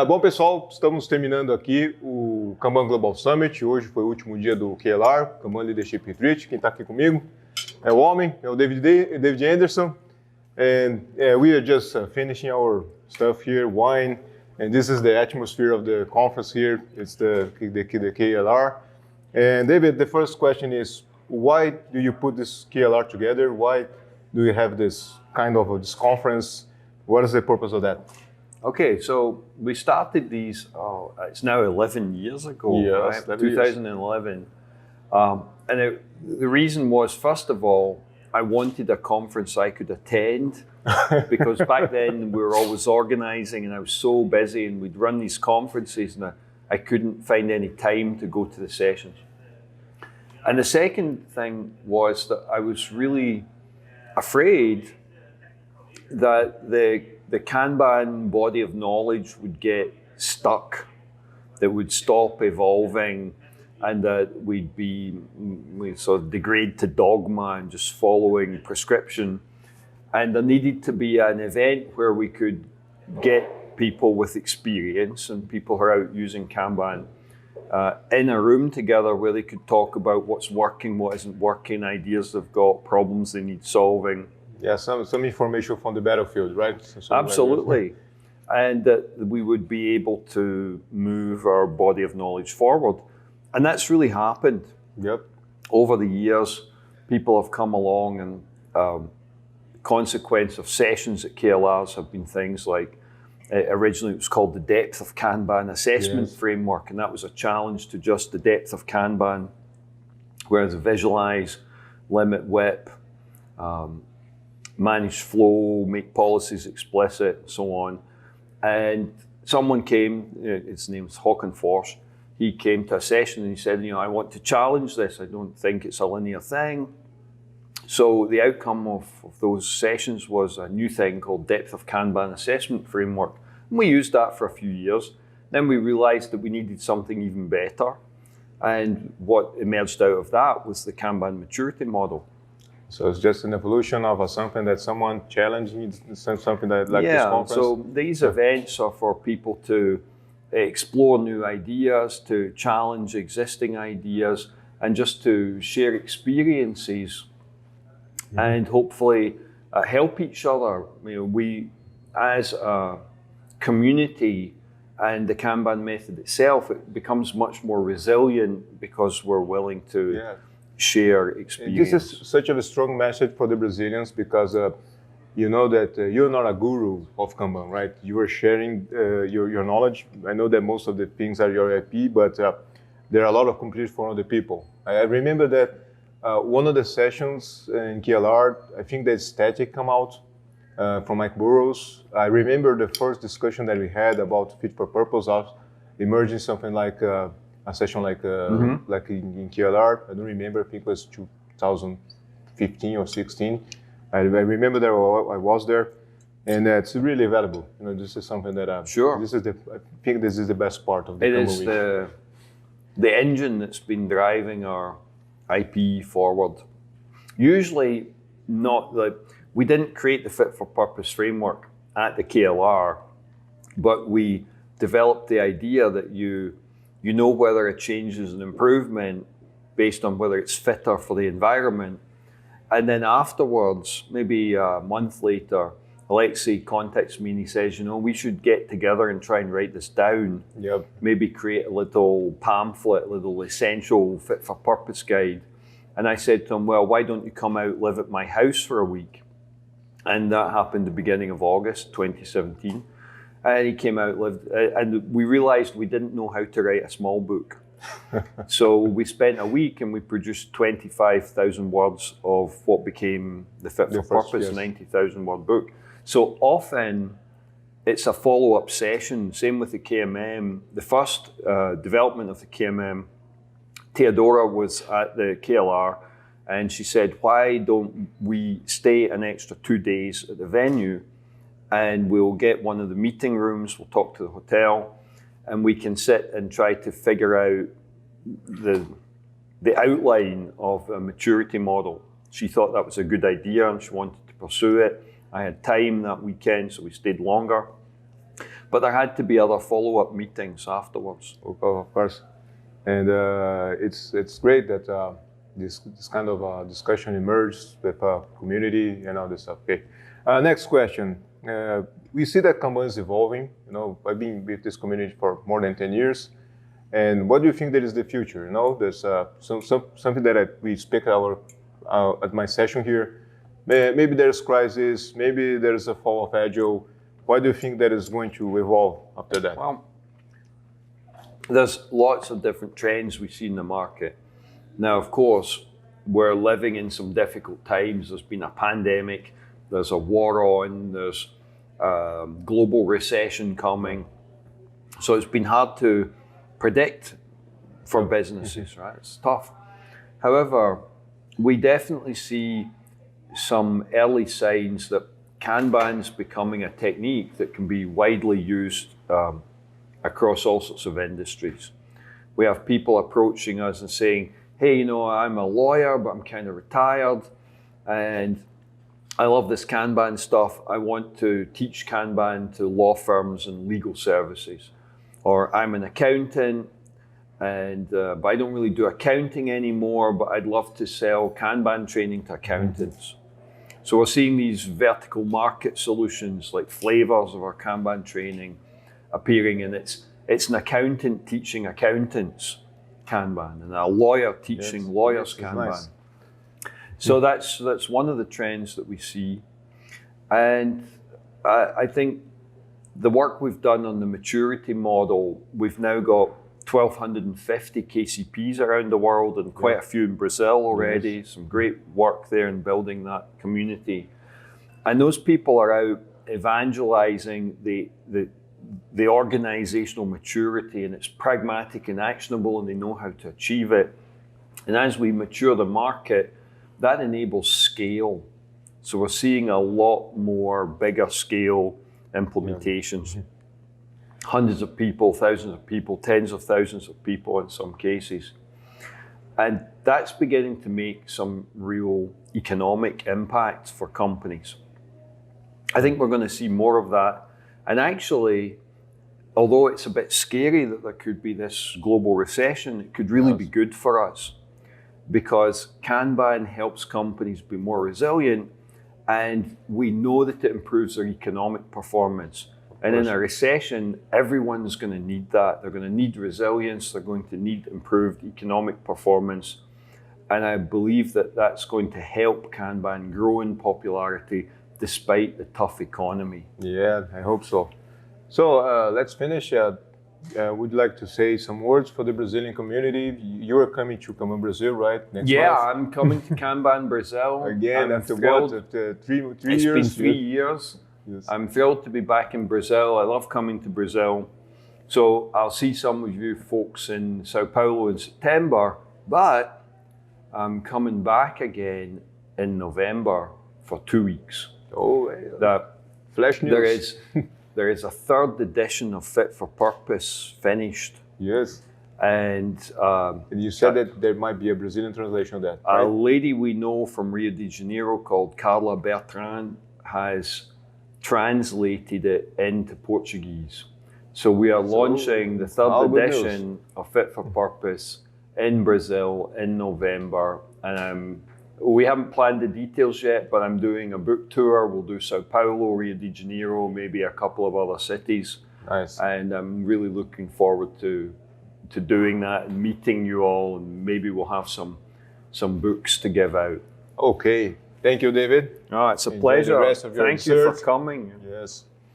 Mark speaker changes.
Speaker 1: Bom, pessoal, estamos terminando aqui o Kanban Global Summit. Hoje foi o último dia do KLR, Kanban Leadership Retreat. Quem está aqui comigo é o homem, é o David Anderson. And we are just finishing our stuff here, wine. And this is the atmosphere of the conference here. It's the KLR. And David, the first question is, why do you put this KLR together? Why do you have this kind of this conference? What is the purpose of that?
Speaker 2: Okay, so we started these, it's now 11 years ago,
Speaker 1: yes,
Speaker 2: right? 2011. The reason was, first of all, I wanted a conference I could attend because back then we were always organizing and I was so busy and we'd run these conferences and I couldn't find any time to go to the sessions. And the second thing was that I was really afraid that the Kanban body of knowledge would get stuck, that would stop evolving, and that we'd sort of degrade to dogma and just following prescription. And there needed to be an event where we could get people with experience and people who are out using Kanban in a room together where they could talk about what's working, what isn't working, ideas they've got, problems they need solving.
Speaker 1: Yeah, some information from the battlefield, right?
Speaker 2: Absolutely. And that we would be able to move our body of knowledge forward. And that's really happened.
Speaker 1: Yep.
Speaker 2: Over the years, people have come along and consequence of sessions at KLRs have been things like, originally it was called the Depth of Kanban Assessment Framework, and that was a challenge to just the depth of Kanban, whereas visualize, limit WIP, manage flow, make policies explicit, and so on. And someone came, his name was Håkon Fors, he came to a session and he said, I want to challenge this. I don't think it's a linear thing. So the outcome of those sessions was a new thing called Depth of Kanban Assessment Framework. And we used that for a few years. Then we realized that we needed something even better. And what emerged out of that was the Kanban maturity model.
Speaker 1: So it's just an evolution of something that someone challenging, something that like this conference?
Speaker 2: So these events are for people to explore new ideas, to challenge existing ideas, and just to share experiences and hopefully help each other. We, as a community and the Kanban method itself, it becomes much more resilient because we're willing to share experience.
Speaker 1: This is such a strong message for the Brazilians because you know that you're not a guru of Kanban, right? You are sharing your knowledge. I know that most of the things are your IP, but there are a lot of completely for other people. I remember that one of the sessions in KLR, I think that static come out from Mike Burrows. I remember the first discussion that we had about fit for purpose of emerging something like a session like in KLR. I don't remember, I think it was 2015 or 16. I remember that I was there, and it's really valuable. This is something that I think this is the best part of the Kanban week.
Speaker 2: It is the engine that's been driving our IP forward. Usually not we didn't create the fit for purpose framework at the KLR, but we developed the idea that you know whether a change is an improvement based on whether it's fitter for the environment. And then afterwards, maybe a month later, Alexei contacts me and he says, we should get together and try and write this down.
Speaker 1: Yep.
Speaker 2: Maybe create a little pamphlet, a little essential fit for purpose guide. And I said to him, well, why don't you come out, live at my house for a week? And that happened the beginning of August 2017. And he came out, lived, and we realized we didn't know how to write a small book. So we spent a week and we produced 25,000 words of what became the Fit for Purpose 90,000 word book. So often it's a follow-up session, same with the KMM. The first development of the KMM, Theodora was at the KLR and she said, why don't we stay an extra 2 days at the venue and we'll get one of the meeting rooms, we'll talk to the hotel, and we can sit and try to figure out the outline of a maturity model. She thought that was a good idea and she wanted to pursue it. I had time that weekend, so we stayed longer. But there had to be other follow-up meetings afterwards.
Speaker 1: Of course. And it's great that this kind of discussion emerged with community and all this stuff. Okay. Next question. We see that Kanban is evolving. You know, I've been with this community for more than 10 years. And what do you think that is the future? You know, there's something that we speak at my session here. Maybe there's crisis. Maybe there's a fall of Agile. Why do you think that is going to evolve after that?
Speaker 2: Well, there's lots of different trends we see in the market. Now, of course, we're living in some difficult times. There's been a pandemic, there's a war on, there's global recession coming. So it's been hard to predict for businesses, right? It's tough. However, we definitely see some early signs that Kanban's becoming a technique that can be widely used across all sorts of industries. We have people approaching us and saying, hey, you know, I'm a lawyer, but I'm kind of retired, and I love this Kanban stuff. I want to teach Kanban to law firms and legal services. Or I'm an accountant, and but I don't really do accounting anymore, but I'd love to sell Kanban training to accountants. So we're seeing these vertical market solutions like flavors of our Kanban training appearing, and it's an accountant teaching accountants Kanban and a lawyer teaching lawyers Kanban. Nice. So that's one of the trends that we see. And I think the work we've done on the maturity model, we've now got 1,250 KCPs around the world and quite a few in Brazil already. Yes. Some great work there in building that community. And those people are out evangelizing the organizational maturity, and it's pragmatic and actionable, and they know how to achieve it. And as we mature the market, that enables scale. So we're seeing a lot more bigger scale implementations. Hundreds of people, thousands of people, tens of thousands of people in some cases. And that's beginning to make some real economic impact for companies. I think we're going to see more of that. And actually, although it's a bit scary that there could be this global recession, it could really be good for us, because Kanban helps companies be more resilient, and we know that it improves their economic performance. And in a recession, everyone's going to need that. They're going to need resilience. They're going to need improved economic performance. And I believe that that's going to help Kanban grow in popularity despite the tough economy.
Speaker 1: Yeah, I hope so. So let's finish. Would you like to say some words for the Brazilian community? You are coming to Kanban Brazil, right? Next month?
Speaker 2: I'm coming to Kanban Brazil.
Speaker 1: Again, after what? After three years?
Speaker 2: It's been 3 years. Yes. I'm thrilled to be back in Brazil. I love coming to Brazil. So I'll see some of you folks in Sao Paulo in September, but I'm coming back again in November for 2 weeks.
Speaker 1: Oh, flash news.
Speaker 2: There is a third edition of Fit for Purpose finished.
Speaker 1: Yes.
Speaker 2: And
Speaker 1: you said that there might be a Brazilian translation of that, right?
Speaker 2: A lady we know from Rio de Janeiro called Carla Bertrand has translated it into Portuguese. So we are launching the third edition of Fit for Purpose in Brazil in November. And we haven't planned the details yet, but I'm doing a book tour. We'll do Sao Paulo, Rio de Janeiro, maybe a couple of other cities.
Speaker 1: Nice.
Speaker 2: And I'm really looking forward to doing that and meeting you all, and maybe we'll have some books to give out.
Speaker 1: Okay. Thank you, David.
Speaker 2: Oh, it's a pleasure.
Speaker 1: The rest of your
Speaker 2: Thank you for coming.
Speaker 1: Yes.